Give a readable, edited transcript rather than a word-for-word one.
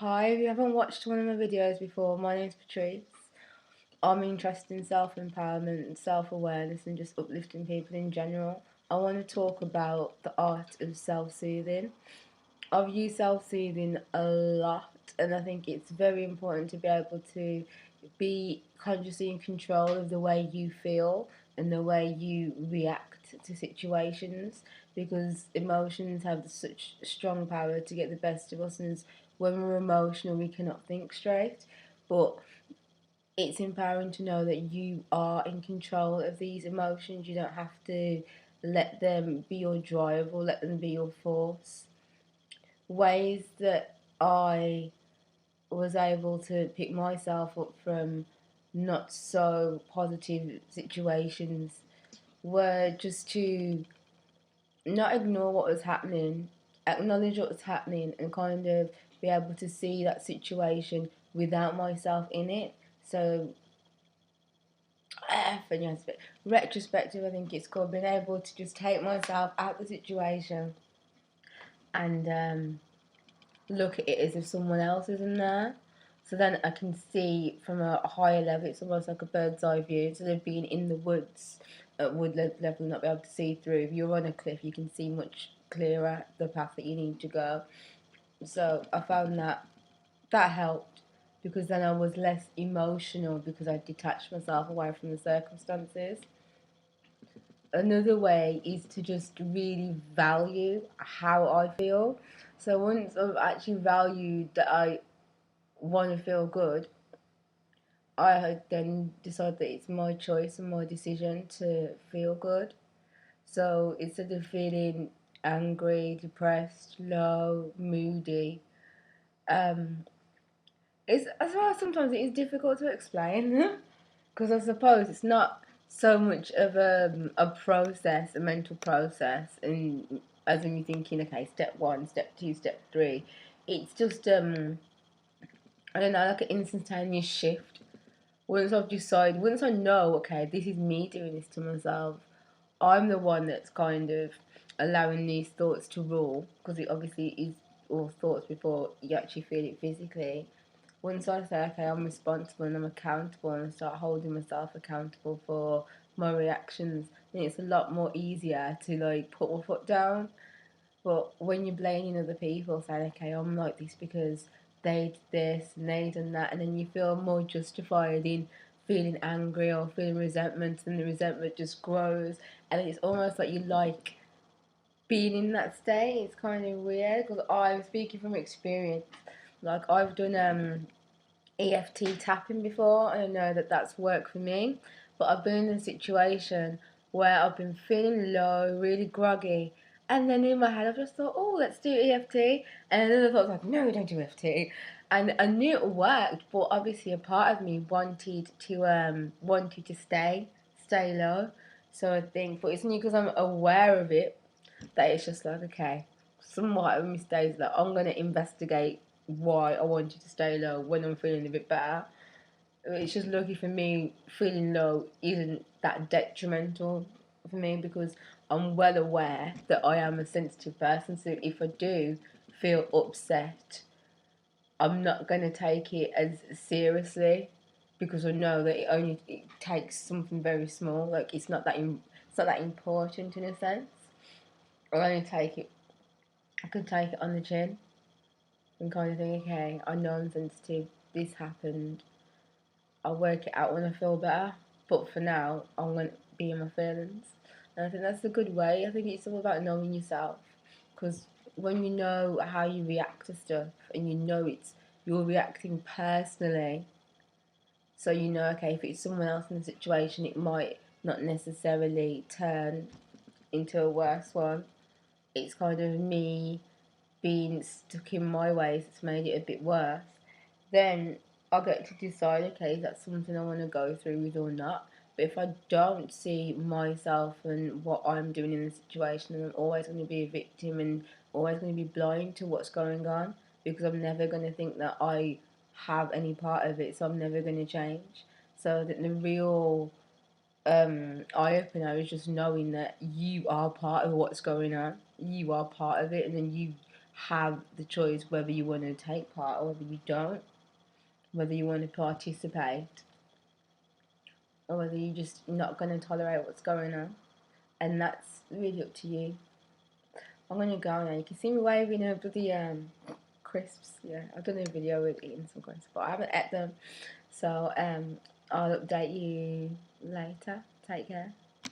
Hi, if you haven't watched one of my videos before, my name's Patrice. I'm interested in self-empowerment and self-awareness and just uplifting people in general. I want to talk about the art of self-soothing. I've used self-soothing a lot, and I think it's very important to be able to be consciously in control of the way you feel and the way you react to situations, because emotions have such strong power to get the best of us, and when we're emotional we cannot think straight. But it's empowering to know that you are in control of these emotions. You don't have to let them be your drive or let them be your force. Ways that I was able to pick myself up from not so positive situations were just to not ignore what was happening, acknowledge what was happening, and kind of be able to see that situation without myself in it. So, retrospective, I think it's called, being able to just take myself out of the situation and look at it as if someone else is in there. So then I can see from a higher level. It's almost like a bird's eye view. Instead of being in the woods at wood level, not be able to see through. If you're on a cliff, you can see much clearer the path that you need to go. So I found that helped, because then I was less emotional because I detached myself away from the circumstances. Another way is to just really value how I feel. So once I've actually valued that I want to feel good, I then decide that it's my choice and my decision to feel good. So instead of feeling angry, depressed, low, moody, um, it's as well sometimes it is difficult to explain because I suppose it's not so much of a process, a mental process, and as in you thinking, okay, step one, step two, step three. It's just I don't know, like an instantaneous shift. Once I know, okay, this is me doing this to myself, I'm the one that's kind of allowing these thoughts to rule, because it obviously is all thoughts before you actually feel it physically. Once I say, okay, I'm responsible and I'm accountable, and I start holding myself accountable for my reactions, then it's a lot more easier to like put my foot down. But when you're blaming other people, saying, okay, I'm like this because they did this and they done that, and then you feel more justified in feeling angry or feeling resentment, and the resentment just grows, and it's almost like you like being in that state. It's kind of weird, because I'm speaking from experience. Like, I've done EFT tapping before, and I know that that's worked for me. But I've been in a situation where I've been feeling low, really groggy, and then in my head I've just thought, oh, let's do EFT, and then I thought like, no, don't do EFT, and I knew it worked, but obviously a part of me wanted to stay low. So I think, but it's only because I'm aware of it that it's just like, okay, somewhat of me stays low. I'm gonna investigate why I want you to stay low when I'm feeling a bit better. It's just lucky for me, feeling low isn't that detrimental for me, because I'm well aware that I am a sensitive person. So if I do feel upset, I'm not going to take it as seriously, because I know that it takes something very small. Like, it's not that important in a sense. I only take it. I can take it on the chin and kind of think, okay, I know I'm sensitive. This happened. I'll work it out when I feel better. But for now, I'm going to be in my feelings. And I think that's a good way. I think it's all about knowing yourself. Because when you know how you react to stuff, and you know you're reacting personally, so you know, okay, if it's someone else in the situation, it might not necessarily turn into a worse one. It's kind of me being stuck in my ways that's made it a bit worse. Then I get to decide, okay, is that something I want to go through with or not? But if I don't see myself and what I'm doing in the situation, then I'm always going to be a victim and always going to be blind to what's going on, because I'm never going to think that I have any part of it, so I'm never going to change. So that the real eye opener is just knowing that you are part of what's going on. You are part of it, and then you have the choice whether you want to take part or whether you don't, whether you want to participate or whether you're just not going to tolerate what's going on. And that's really up to you. I'm going to go now. You can see me waving over the crisps. Yeah, I've done a video with eating some crisps, but I haven't ate them. So I'll update you later. Take care.